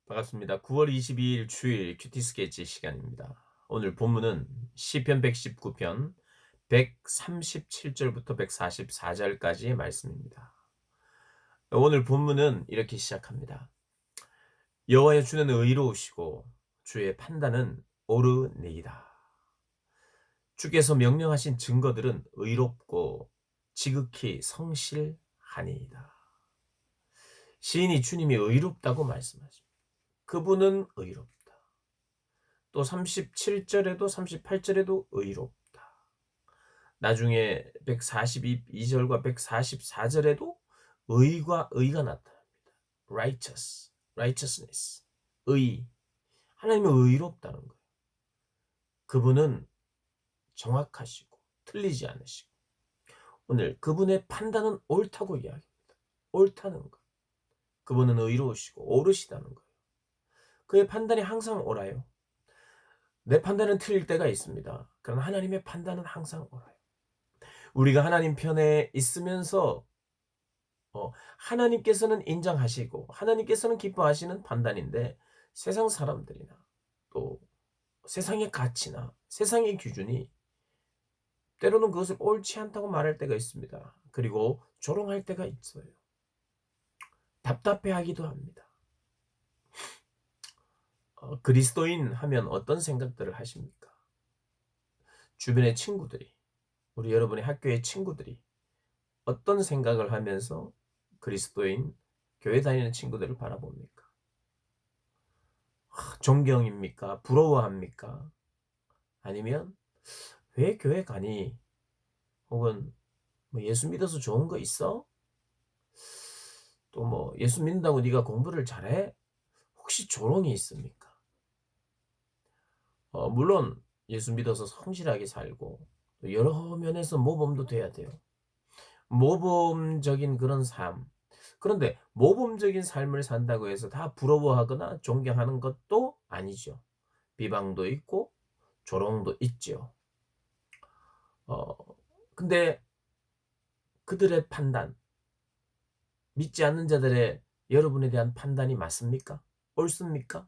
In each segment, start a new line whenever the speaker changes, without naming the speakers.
반갑습니다. 9월 22일 주일 큐티 스케치 시간입니다. 오늘 본문은 시편 119편 137절부터 144절까지의 말씀입니다. 오늘 본문은 이렇게 시작합니다. 여호와여 주는 의로우시고 주의 판단은 옳으니이다. 주께서 명령하신 증거들은 의롭고 지극히 성실하니이다. 시인이 주님이 의롭다고 말씀하십니다. 그분은 의롭다. 또 37절에도 38절에도 의롭다. 나중에 142절과 144절에도 의가 나타납니다. righteousness. 의. 하나님은 의롭다는 거예요. 그분은 정확하시고 틀리지 않으시고 오늘 그분의 판단은 옳다고 이야기합니다. 옳다는 것. 그분은 의로우시고 옳으시다는 거예요. 그의 판단이 항상 옳아요. 내 판단은 틀릴 때가 있습니다. 그러나 하나님의 판단은 항상 옳아요. 우리가 하나님 편에 있으면서 하나님께서는 인정하시고 하나님께서는 기뻐하시는 판단인데 세상 사람들이나 또 세상의 가치나 세상의 기준이 때로는 그것을 옳지 않다고 말할 때가 있습니다. 그리고 조롱할 때가 있어요. 답답해하기도 합니다. 그리스도인 하면 어떤 생각들을 하십니까? 주변의 친구들이, 우리 여러분의 학교의 친구들이 어떤 생각을 하면서 그리스도인, 교회 다니는 친구들을 바라봅니까? 존경입니까? 부러워합니까? 아니면 왜 교회 가니? 혹은 뭐 예수 믿어서 좋은 거 있어? 또 뭐 예수 믿는다고 네가 공부를 잘해? 혹시 조롱이 있습니까? 물론 예수 믿어서 성실하게 살고 또 여러 면에서 모범도 돼야 돼요. 모범적인 그런 삶. 그런데 모범적인 삶을 산다고 해서 다 부러워하거나 존경하는 것도 아니죠. 비방도 있고 조롱도 있죠. 어 근데 그들의 판단, 믿지 않는 자들의 여러분에 대한 판단이 맞습니까? 옳습니까?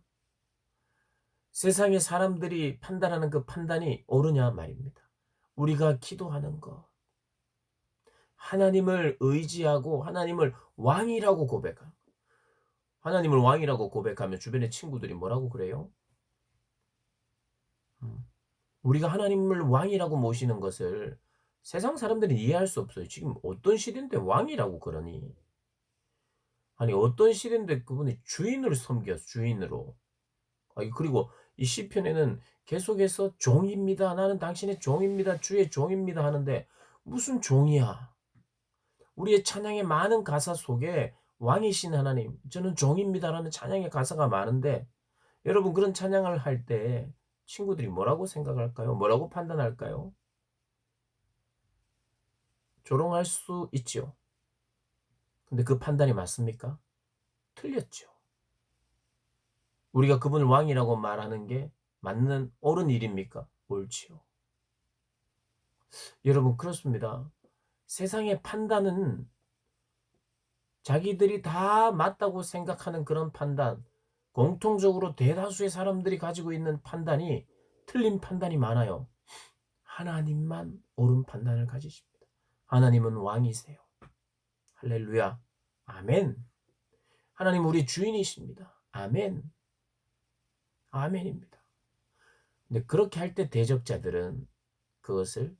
세상의 사람들이 판단하는 그 판단이 옳으냐 말입니다. 우리가 기도하는 것, 하나님을 의지하고 하나님을 왕이라고 고백하는 것. 하나님을 왕이라고 고백하면 주변의 친구들이 뭐라고 그래요? 음. 우리가 하나님을 왕이라고 모시는 것을 세상 사람들은 이해할 수 없어요. 지금 어떤 시대인데 왕이라고 그러니? 아니 어떤 시대인데 그분이 주인을 섬겼어, 주인으로. 그리고 이 시편에는 계속해서 "종입니다. 나는 당신의 종입니다. 주의 종입니다." 하는데 무슨 종이야? 우리의 찬양의 많은 가사 속에 "왕이신 하나님, 저는 종입니다."라는 찬양의 가사가 많은데 여러분 그런 찬양을 할 때 친구들이 뭐라고 생각할까요? 뭐라고 판단할까요? 조롱할 수 있죠. 근데 그 판단이 맞습니까? 틀렸죠. 우리가 그분을 왕이라고 말하는 게 맞는 옳은 일입니까? 옳지요. 여러분 그렇습니다. 세상의 판단은 자기들이 다 맞다고 생각하는 그런 판단, 공통적으로 대다수의 사람들이 가지고 있는 판단이 틀린 판단이 많아요. 하나님만 옳은 판단을 가지십니다. 하나님은 왕이세요. 할렐루야. 아멘. 하나님 우리 주인이십니다. 아멘. 아멘입니다. 근데 그렇게 할 때 대적자들은 그것을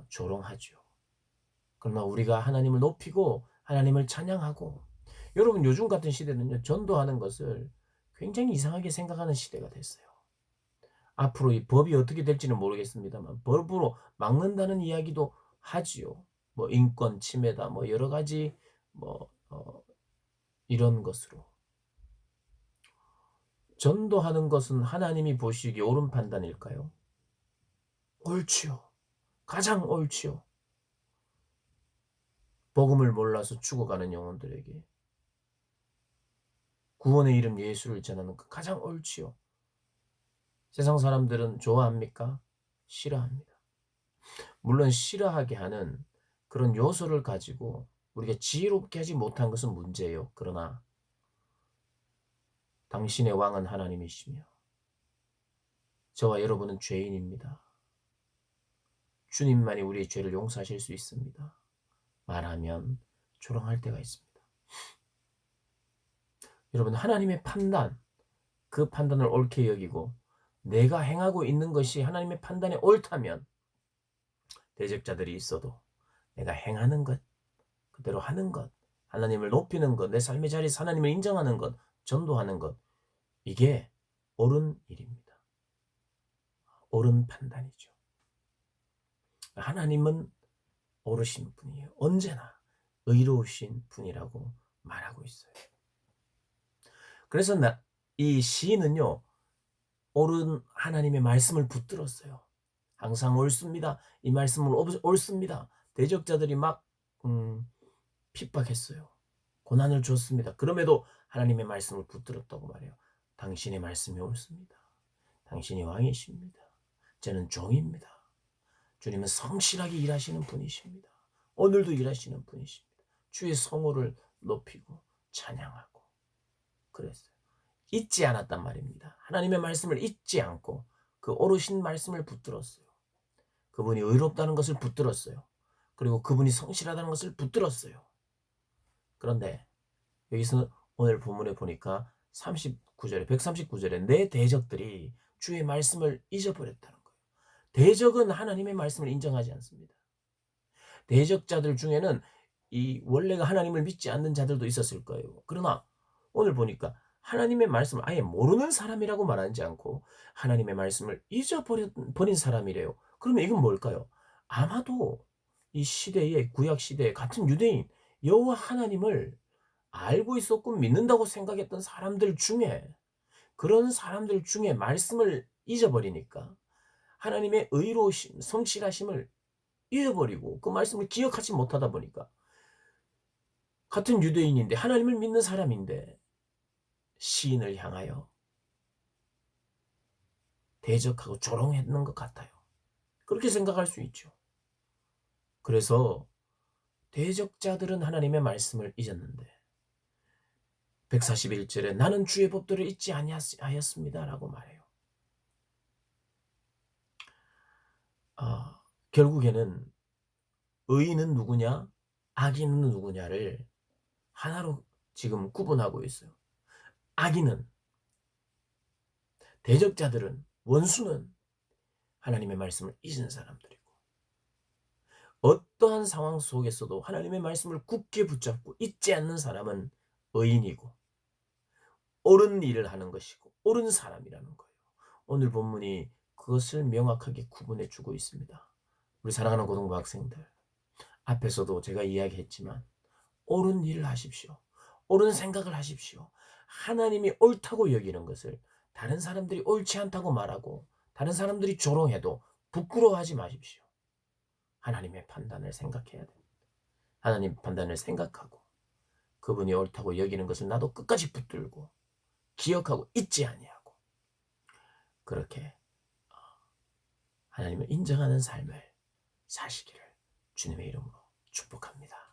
조롱하죠. 그러나 우리가 하나님을 높이고 하나님을 찬양하고 여러분 요즘 같은 시대는요. 전도하는 것을 굉장히 이상하게 생각하는 시대가 됐어요. 앞으로 이 법이 어떻게 될지는 모르겠습니다만 법으로 막는다는 이야기도 하지요. 뭐 인권 침해다 뭐 여러 가지 뭐 이런 것으로. 전도하는 것은 하나님이 보시기에 옳은 판단일까요? 옳지요. 가장 옳지요. 복음을 몰라서 죽어가는 영혼들에게 구원의 이름 예수를 전하는 그 가장 옳지요. 세상 사람들은 좋아합니까? 싫어합니다. 물론 싫어하게 하는 그런 요소를 가지고 우리가 지혜롭게 하지 못한 것은 문제예요. 그러나 당신의 왕은 하나님이시며 저와 여러분은 죄인입니다. 주님만이 우리의 죄를 용서하실 수 있습니다. 말하면 조롱할 때가 있습니다. 여러분, 하나님의 판단, 그 판단을 옳게 여기고 내가 행하고 있는 것이 하나님의 판단에 옳다면 대적자들이 있어도 내가 행하는 것, 그대로 하는 것, 하나님을 높이는 것, 내 삶의 자리에서 하나님을 인정하는 것, 전도하는 것, 이게 옳은 일입니다. 옳은 판단이죠. 하나님은 옳으신 분이에요. 언제나 의로우신 분이라고 말하고 있어요. 그래서 이 시인은요, 옳은 하나님의 말씀을 붙들었어요. 항상 옳습니다. 이 말씀은 옳습니다. 대적자들이 막 핍박했어요. 고난을 줬습니다. 그럼에도 하나님의 말씀을 붙들었다고 말해요. 당신의 말씀이 옳습니다. 당신이 왕이십니다. 저는 종입니다. 주님은 성실하게 일하시는 분이십니다. 오늘도 일하시는 분이십니다. 주의 성호를 높이고 찬양하고 그랬어요. 잊지 않았단 말입니다. 하나님의 말씀을 잊지 않고 그 오르신 말씀을 붙들었어요. 그분이 의롭다는 것을 붙들었어요. 그리고 그분이 성실하다는 것을 붙들었어요. 그런데 여기서 오늘 본문에 보니까 39절에 139절에 내 대적들이 주의 말씀을 잊어버렸다는 거예요. 대적은 하나님의 말씀을 인정하지 않습니다. 대적자들 중에는 이 원래가 하나님을 믿지 않는 자들도 있었을 거예요. 그러나 오늘 보니까 하나님의 말씀을 아예 모르는 사람이라고 말하지 않고 하나님의 말씀을 잊어버린 사람이래요. 그러면 이건 뭘까요? 아마도 이 시대에 구약 시대에 같은 유대인 여호와 하나님을 알고 있었고 믿는다고 생각했던 사람들 중에 그런 사람들 중에 말씀을 잊어버리니까 하나님의 의로우심, 성실하심을 잊어버리고 그 말씀을 기억하지 못하다 보니까 같은 유대인인데 하나님을 믿는 사람인데 시인을 향하여 대적하고 조롱했는 것 같아요. 그렇게 생각할 수 있죠. 그래서 대적자들은 하나님의 말씀을 잊었는데 141절에 나는 주의 법도를 잊지 아니하였습니다 라고 말해요. 결국에는 의인은 누구냐 악인은 누구냐를 하나로 지금 구분하고 있어요. 악인은 대적자들은 원수는 하나님의 말씀을 잊은 사람들이고 어떠한 상황 속에서도 하나님의 말씀을 굳게 붙잡고 잊지 않는 사람은 의인이고 옳은 일을 하는 것이고 옳은 사람이라는 거예요. 오늘 본문이 그것을 명확하게 구분해 주고 있습니다. 우리 사랑하는 고등부 학생들, 앞에서도 제가 이야기했지만 옳은 일을 하십시오. 옳은 생각을 하십시오. 하나님이 옳다고 여기는 것을 다른 사람들이 옳지 않다고 말하고 다른 사람들이 조롱해도 부끄러워하지 마십시오. 하나님의 판단을 생각해야 됩니다. 하나님 판단을 생각하고 그분이 옳다고 여기는 것을 나도 끝까지 붙들고 기억하고 잊지 아니하고 그렇게 하나님을 인정하는 삶을 사시기를 주님의 이름으로 축복합니다.